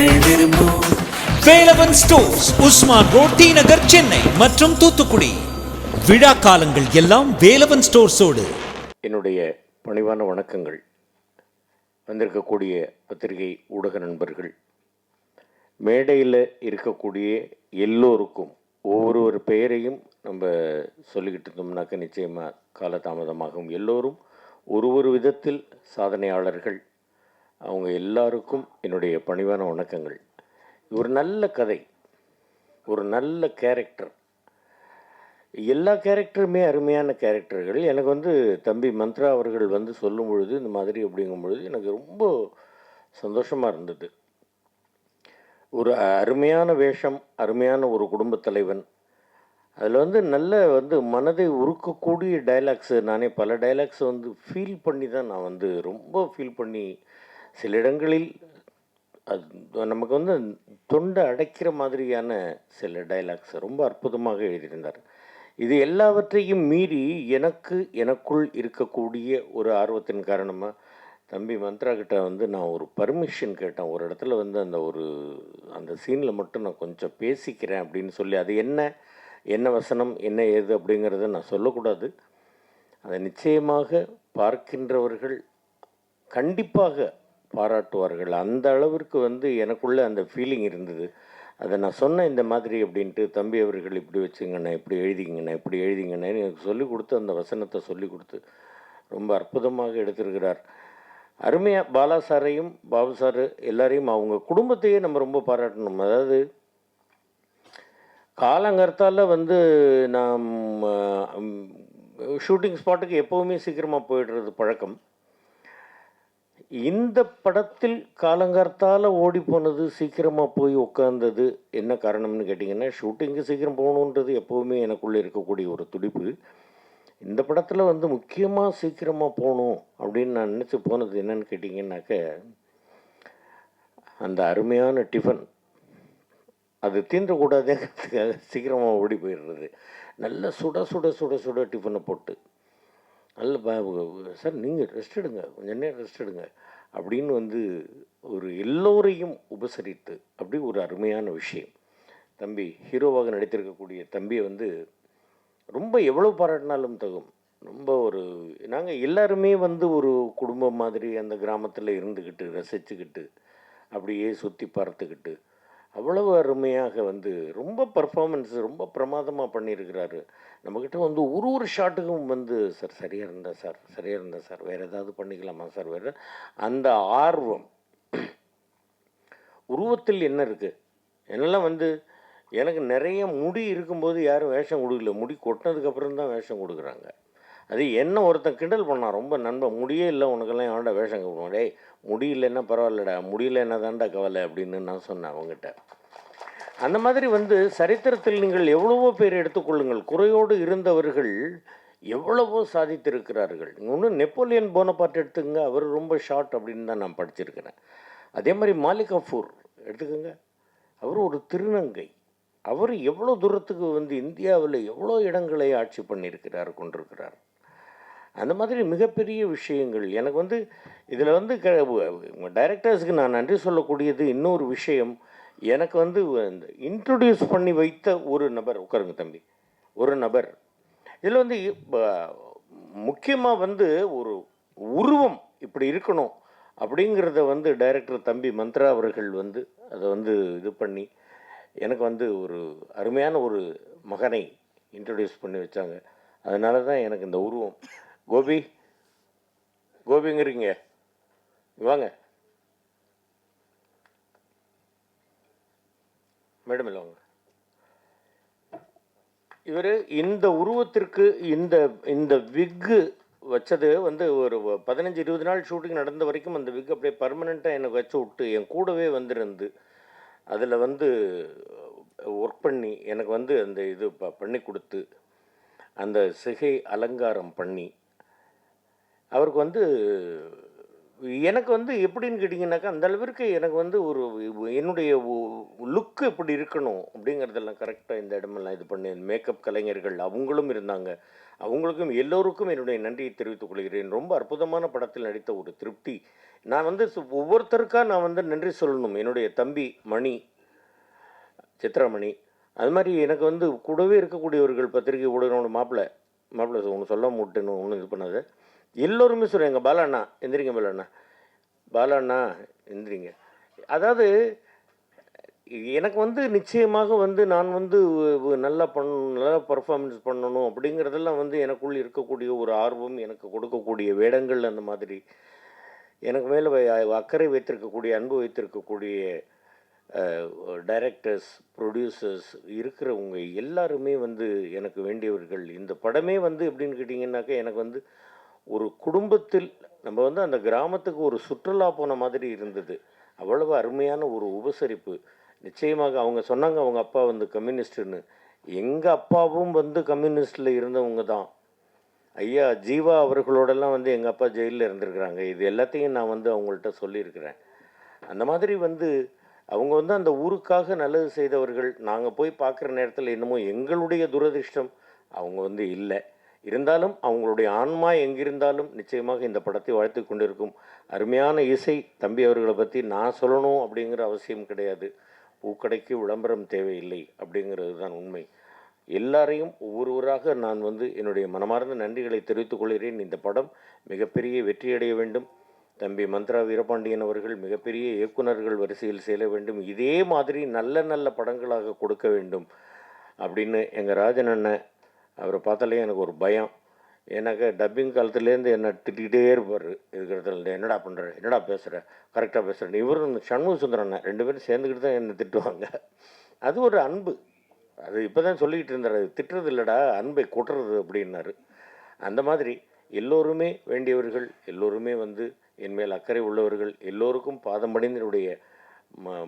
நீங்கள் விரும்பும் Velavan stores, Usman road, T Nagar, Chennai மற்றும் தூத்துக்குடி. விழா காலங்கள் எல்லாம் வேலவன் ஸ்டோர்ஸோடு. என்னுடைய பணிவான வணக்கங்கள். வந்திருக்கக்கூடிய பத்திரிகை ஊடக நண்பர்கள், மேடையில் இருக்கக்கூடிய எல்லோருக்கும் ஒவ்வொரு பெயரையும் நம்ம சொல்லிக்கிட்டு இருந்தோம்னாக்க நிச்சயமாக காலதாமதமாகும். எல்லோரும் ஒரு விதத்தில் சாதனையாளர்கள். அவங்க எல்லாருக்கும் என்னுடைய பணிவான வணக்கங்கள். ஒரு நல்ல கதை, ஒரு நல்ல கேரக்டர், எல்லா கேரக்டருமே அருமையான கேரக்டர்கள். எனக்கு தம்பி மந்த்ரா அவர்கள் சொல்லும் பொழுது இந்த மாதிரி அப்படிங்கும் பொழுது எனக்கு ரொம்ப சந்தோஷமாக இருந்தது. ஒரு அருமையான வேஷம், அருமையான ஒரு குடும்பத் தலைவன். அதில் நல்ல மனதை உருக்கக்கூடிய டைலாக்ஸு. நானே பல டைலாக்ஸை ஃபீல் பண்ணி தான் நான் ரொம்ப ஃபீல் பண்ணி, சில இடங்களில் அது நமக்கு தொண்டை அடைக்கிற மாதிரியான சில டைலாக்ஸ் ரொம்ப அற்புதமாக எழுதியிருந்தார். இது எல்லாவற்றையும் மீறி எனக்குள் இருக்கக்கூடிய ஒரு ஆர்வத்தின் காரணமாக தம்பி மந்த்ரா கிட்ட நான் ஒரு பர்மிஷன் கேட்டேன். ஒரு இடத்துல அந்த சீனில் மட்டும் நான் கொஞ்சம் பேசிக்கிறேன் அப்படின்னு சொல்லி, அது என்ன வசனம், என்ன ஏது அப்படிங்கிறத நான் சொல்லக்கூடாது. அதை நிச்சயமாக பார்க்கின்றவர்கள் கண்டிப்பாக பாராட்டுவார்கள். அந்த அளவிற்கு எனக்குள்ளே அந்த ஃபீலிங் இருந்தது. அதை நான் சொன்னேன் இந்த மாதிரி அப்படின்ட்டு. தம்பி அவர்கள் இப்படி வச்சுங்கண்ணே, இப்படி எழுதிங்கண்ணே எனக்கு சொல்லிக் கொடுத்து, அந்த வசனத்தை சொல்லிக் கொடுத்து ரொம்ப அற்புதமாக எடுத்திருக்கிறார். அருமையாக பாலா சாரையும் பாபு சார் எல்லாரையும், அவங்க குடும்பத்தையே நம்ம ரொம்ப பாராட்டணும். அதாவது காலங்கர்த்தால் நான் ஷூட்டிங் ஸ்பாட்டுக்கு எப்போவுமே சீக்கிரமாக போயிடுறது பழக்கம். இந்த படத்தில் காலங்கார்த்தால் ஓடி போனது, சீக்கிரமாக போய் உட்கார்ந்தது என்ன காரணம்னு கேட்டிங்கன்னா, ஷூட்டிங்கு சீக்கிரம் போகணுன்றது எப்போவுமே எனக்குள்ளே இருக்கக்கூடிய ஒரு துடிப்பு. இந்த படத்தில் முக்கியமாக சீக்கிரமாக போகணும் அப்படின்னு நான் நினச்சி போனது என்னன்னு கேட்டிங்கன்னாக்க, அந்த அருமையான டிஃபன் அது தீண்டக்கூடாதுங்கிறதுக்காக சீக்கிரமாக ஓடி போயிடுறது. நல்ல சுட சுட சுட சுட டிஃபனை போட்டு, நல்ல சார் நீங்கள் ரெஸ்ட் எடுங்க, கொஞ்சம் நேரம் ரெஸ்ட் எடுங்க அப்படின்னு ஒரு எல்லோரையும் உபசரித்து, அப்படி ஒரு அருமையான விஷயம். தம்பி ஹீரோவாக நடித்திருக்கக்கூடிய தம்பியை ரொம்ப எவ்வளோ பாராட்டினாலும் தகும். ரொம்ப நாங்கள் எல்லாருமே ஒரு குடும்பம் மாதிரி அந்த கிராமத்தில் இருந்துக்கிட்டு ரசிச்சுக்கிட்டு அப்படியே சுற்றி பார்த்துக்கிட்டு அவ்வளவு அருமையாக ரொம்ப பர்ஃபார்மன்ஸ் ரொம்ப பிரமாதமாக பண்ணியிருக்கிறாரு. நம்மக்கிட்ட ஒரு ஷாட்டுக்கும் சார் சரியாக இருந்தால் சார் வேறு ஏதாவது பண்ணிக்கலாமா சார், வேறு அந்த ஆர்வம். உருவத்தில் என்ன இருக்குது, என்னெல்லாம் எனக்கு நிறைய முடி இருக்கும்போது யாரும் வேஷம் கொடுக்கல. முடி கொட்டினதுக்கப்புறம் தான் வேஷம் கொடுக்குறாங்க. அது என்ன ஒருத்தன் கிண்டல் பண்ணான், ரொம்ப நண்பன், முடியே இல்லை உனக்கெல்லாம் எவன்டா வேஷம் கொடுப்போம், டேய் முடி இல்லைன்னா பரவாயில்லடா, முடியல என்ன தாண்டா கவலை அப்படின்னு நான் சொன்னேன் அவங்ககிட்ட. அந்த மாதிரி சரித்திரத்தில் நீங்கள் எவ்வளவோ பேர் எடுத்துக்கொள்ளுங்கள், குறையோடு இருந்தவர்கள் எவ்வளவோ சாதித்திருக்கிறார்கள். இன்னொன்று நெப்போலியன் போனபார்ட் எடுத்துக்கங்க, அவர் ரொம்ப ஷார்ட் அப்படின்னு தான் நான் படிச்சிருக்கிறேன். அதே மாதிரி மாலிக் கஃபூர் எடுத்துக்கோங்க, அவர் ஒரு திருநங்கை. அவர் எவ்வளோ தூரத்துக்கு இந்தியாவில் எவ்வளோ இடங்களை ஆட்சி பண்ணியிருக்கிறார், கொண்டிருக்கிறார். அந்த மாதிரி மிகப்பெரிய விஷயங்கள். எனக்கு இதில் டைரக்டர்ஸுக்கு நான் நன்றி சொல்லக்கூடியது இன்னொரு விஷயம். எனக்கு இன்ட்ரொடியூஸ் பண்ணி வைத்த ஒரு நபர், உட்காருங்க தம்பி, ஒரு நபர். இதில் முக்கியமாக ஒரு உருவம் இப்படி இருக்கணும் அப்படிங்கிறத டைரக்டர் தம்பி மந்த்ரா அவர்கள் அதை இது பண்ணி எனக்கு ஒரு அருமையான ஒரு மகனை இன்ட்ரடியூஸ் பண்ணி வச்சாங்க. அதனால தான் எனக்கு இந்த உருவம். கோபிங்கிறீங்க, வாங்க மேடம், இல்லை வாங்க. இவர் இந்த உருவத்திற்கு இந்த விக்கு வச்சது ஒரு 15-20 நாள் ஷூட்டிங் நடந்த வரைக்கும் அந்த விக் அப்படியே பர்மனெண்ட்டாக எனக்கு வச்சு விட்டு என் கூடவே இருந்து அதில் ஒர்க் பண்ணி எனக்கு அந்த இது பண்ணி கொடுத்து, அந்த சிகை அலங்காரம் பண்ணி அவருக்கு எனக்கு எப்படின்னு கேட்டிங்கனாக்கா, அந்த அளவிற்கு எனக்கு ஒரு என்னுடைய லுக்கு எப்படி இருக்கணும் அப்படிங்கிறதெல்லாம் கரெக்டாக இந்த இடமெல்லாம் இது பண்ணி, மேக்கப் கலைஞர்கள் அவங்களும் இருந்தாங்க. அவங்களுக்கும் எல்லோருக்கும் என்னுடைய நன்றியை தெரிவித்துக் கொள்கிறேன். ரொம்ப அற்புதமான படத்தில் நடித்த ஒரு திருப்தி. நான் வந்து ஒவ்வொருத்தருக்கா நான் வந்து நன்றி சொல்லணும். என்னுடைய தம்பி மணி, சித்ராமணி, அது மாதிரி எனக்கு வந்து கூடவே இருக்கக்கூடியவர்கள், பத்திரிகை ஊடகங்களோட மாப்பிள்ளை ஒன்று சொல்ல முட்டுன்னு ஒன்றும் இது பண்ணாத. எல்லோருமே சொல்கிறேன். எங்கள் பாலாண்ணா எந்திரிங்க, பாலாண்ணா எந்திரிங்க. அதாவது எனக்கு வந்து நிச்சயமாக வந்து நான் வந்து நல்லா நல்லா பர்ஃபார்மன்ஸ் பண்ணணும் அப்படிங்கிறதெல்லாம் வந்து எனக்குள் இருக்கக்கூடிய ஒரு ஆர்வம், எனக்கு கொடுக்கக்கூடிய வேடங்கள் அந்த மாதிரி எனக்கு மேலே அக்கறை வைத்திருக்கக்கூடிய, அன்பு வைத்திருக்கக்கூடிய டைரக்டர்ஸ், ப்ரொடியூசர்ஸ் இருக்கிறவங்க எல்லாருமே வந்து எனக்கு வேண்டியவர்கள். இந்த படமே வந்து எப்படின்னு கேட்டிங்கன்னாக்கா, எனக்கு வந்து ஒரு குடும்பத்தில் நம்ம வந்து அந்த கிராமத்துக்கு ஒரு சுற்றுலா போன மாதிரி இருந்தது. அவ்வளவு அருமையான ஒரு உபசரிப்பு. நிச்சயமாக அவங்க சொன்னாங்க அவங்க அப்பா வந்து கம்யூனிஸ்ட்டுன்னு. எங்கள் அப்பாவும் வந்து கம்யூனிஸ்டில் இருந்தவங்க தான். ஐயா ஜீவா அவர்களோடெல்லாம் வந்து எங்கள் அப்பா ஜெயிலில் இருந்திருக்கிறாங்க. இது எல்லாத்தையும் நான் வந்து அவங்கள்ட்ட சொல்லியிருக்கிறேன். அந்த மாதிரி வந்து அவங்க வந்து அந்த ஊருக்காக நல்லது செய்தவர்கள். நாங்கள் போய் பார்க்குற நேரத்தில் என்னமோ எங்களுடைய துரதிர்ஷ்டம் அவங்க வந்து இல்லை. இருந்தாலும் அவங்களுடைய ஆன்மா எங்கிருந்தாலும் நிச்சயமாக இந்த படத்தை வாழ்த்து கொண்டிருக்கும். அருமையான இசை. தம்பி அவர்களை பற்றி நான் சொல்லணும் அப்படிங்கிற அவசியம் கிடையாது. பூக்கடைக்கு விளம்பரம் தேவையில்லை அப்படிங்கிறது தான் உண்மை. எல்லாரையும் ஒவ்வொருவராக நான் வந்து என்னுடைய மனமார்ந்த நன்றிகளை தெரிவித்துக் கொள்கிறேன். இந்த படம் மிகப்பெரிய வெற்றியடைய வேண்டும். தம்பி மந்த்ரா வீரபாண்டியன் அவர்கள் மிகப்பெரிய இயக்குநர்கள் வரிசையில் சேர வேண்டும். இதே மாதிரி நல்ல நல்ல படங்களாக கொடுக்க வேண்டும் அப்படின்னு எங்கள் ராஜன் அண்ணன், அவரை பார்த்தாலே எனக்கு ஒரு பயம். ஏன்னாக்கா டப்பிங் காலத்துலேருந்து என்னை திட்டிகிட்டே இருப்பார். இருக்கிறதுல என்னடா பண்ணுற, என்னடா பேசுகிற, கரெக்டாக பேசுகிறேன். இவரும் சண்முக சுந்தரம் அண்ணன் 2 பேரும் சேர்ந்துக்கிட்டு தான் என்னை திட்டுவாங்க. அது ஒரு அன்பு. அது இப்போ தான் சொல்லிக்கிட்டு இருந்தார். அது திட்டுறது இல்லைடா, அன்பை கொட்டுறது அப்படின்னாரு. அந்த மாதிரி எல்லோருமே வேண்டியவர்கள், எல்லோருமே வந்து என் மேல் அக்கறை உள்ளவர்கள், எல்லோருக்கும் பாதம் பணிந்தனுடைய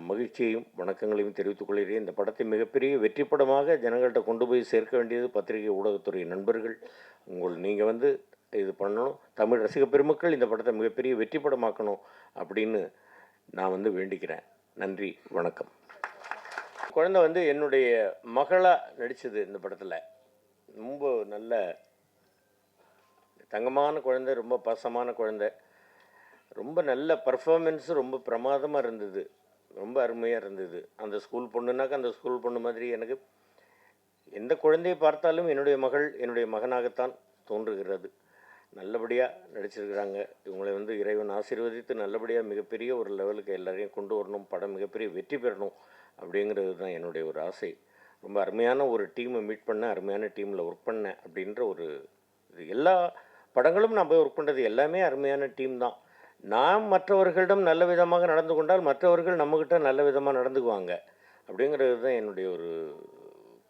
மகிழ்ச்சியையும் வணக்கங்களையும் தெரிவித்துக் கொள்கிறேன். இந்த படத்தை மிகப்பெரிய வெற்றி படமாக ஜனங்கள்கிட்ட கொண்டு போய் சேர்க்க வேண்டியது பத்திரிகை ஊடகத்துறை நண்பர்கள். நீங்கள் வந்து இது பண்ணணும். தமிழ் ரசிக பெருமக்கள் இந்த படத்தை மிகப்பெரிய வெற்றி படமாக்கணும் அப்படின்னு நான் வந்து வேண்டிக்கிறேன். நன்றி, வணக்கம். குழந்தை வந்து என்னுடைய மகளாக நடித்தது இந்த படத்தில். ரொம்ப நல்ல தங்கமான குழந்தை, ரொம்ப பாசமான குழந்தை, ரொம்ப நல்ல பர்ஃபார்மன்ஸு ரொம்ப பிரமாதமாக இருந்தது, ரொம்ப அருமையாக இருந்தது. அந்த ஸ்கூல் பொண்ணுனாக்கா அந்த ஸ்கூல் பொண்ணு மாதிரி எனக்கு எந்த குழந்தையை பார்த்தாலும் என்னுடைய மகள் என்னுடைய மகனாகத்தான் தோன்றுகிறது. நல்லபடியாக நடிச்சிருக்கிறாங்க. இவங்களை வந்து இறைவன் ஆசீர்வதித்து நல்லபடியாக மிகப்பெரிய ஒரு லெவலுக்கு எல்லாரையும் கொண்டு வரணும். படம் மிகப்பெரிய வெற்றி பெறணும் அப்படிங்கிறது தான் என்னுடைய ஒரு ஆசை. ரொம்ப அருமையான ஒரு டீமை மீட் பண்ணேன், அருமையான டீமில் ஒர்க் பண்ணேன் அப்படின்ற ஒரு இது. எல்லா படங்களும் நான் போய் ஒர்க் பண்ணுறது எல்லாமே அருமையான டீம் தான். நாம் மற்றவர்களிடம் நல்ல விதமாக நடந்து கொண்டால் மற்றவர்கள் நம்மக்கிட்ட நல்ல விதமாக நடந்துக்குவாங்க அப்படிங்கிறது தான் என்னுடைய ஒரு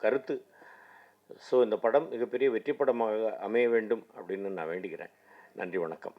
கருத்து. ஸோ இந்த படம் மிகப்பெரிய வெற்றி படமாக அமைய வேண்டும் அப்படின்னு நான் வேண்டிக்கிறேன். நன்றி, வணக்கம்.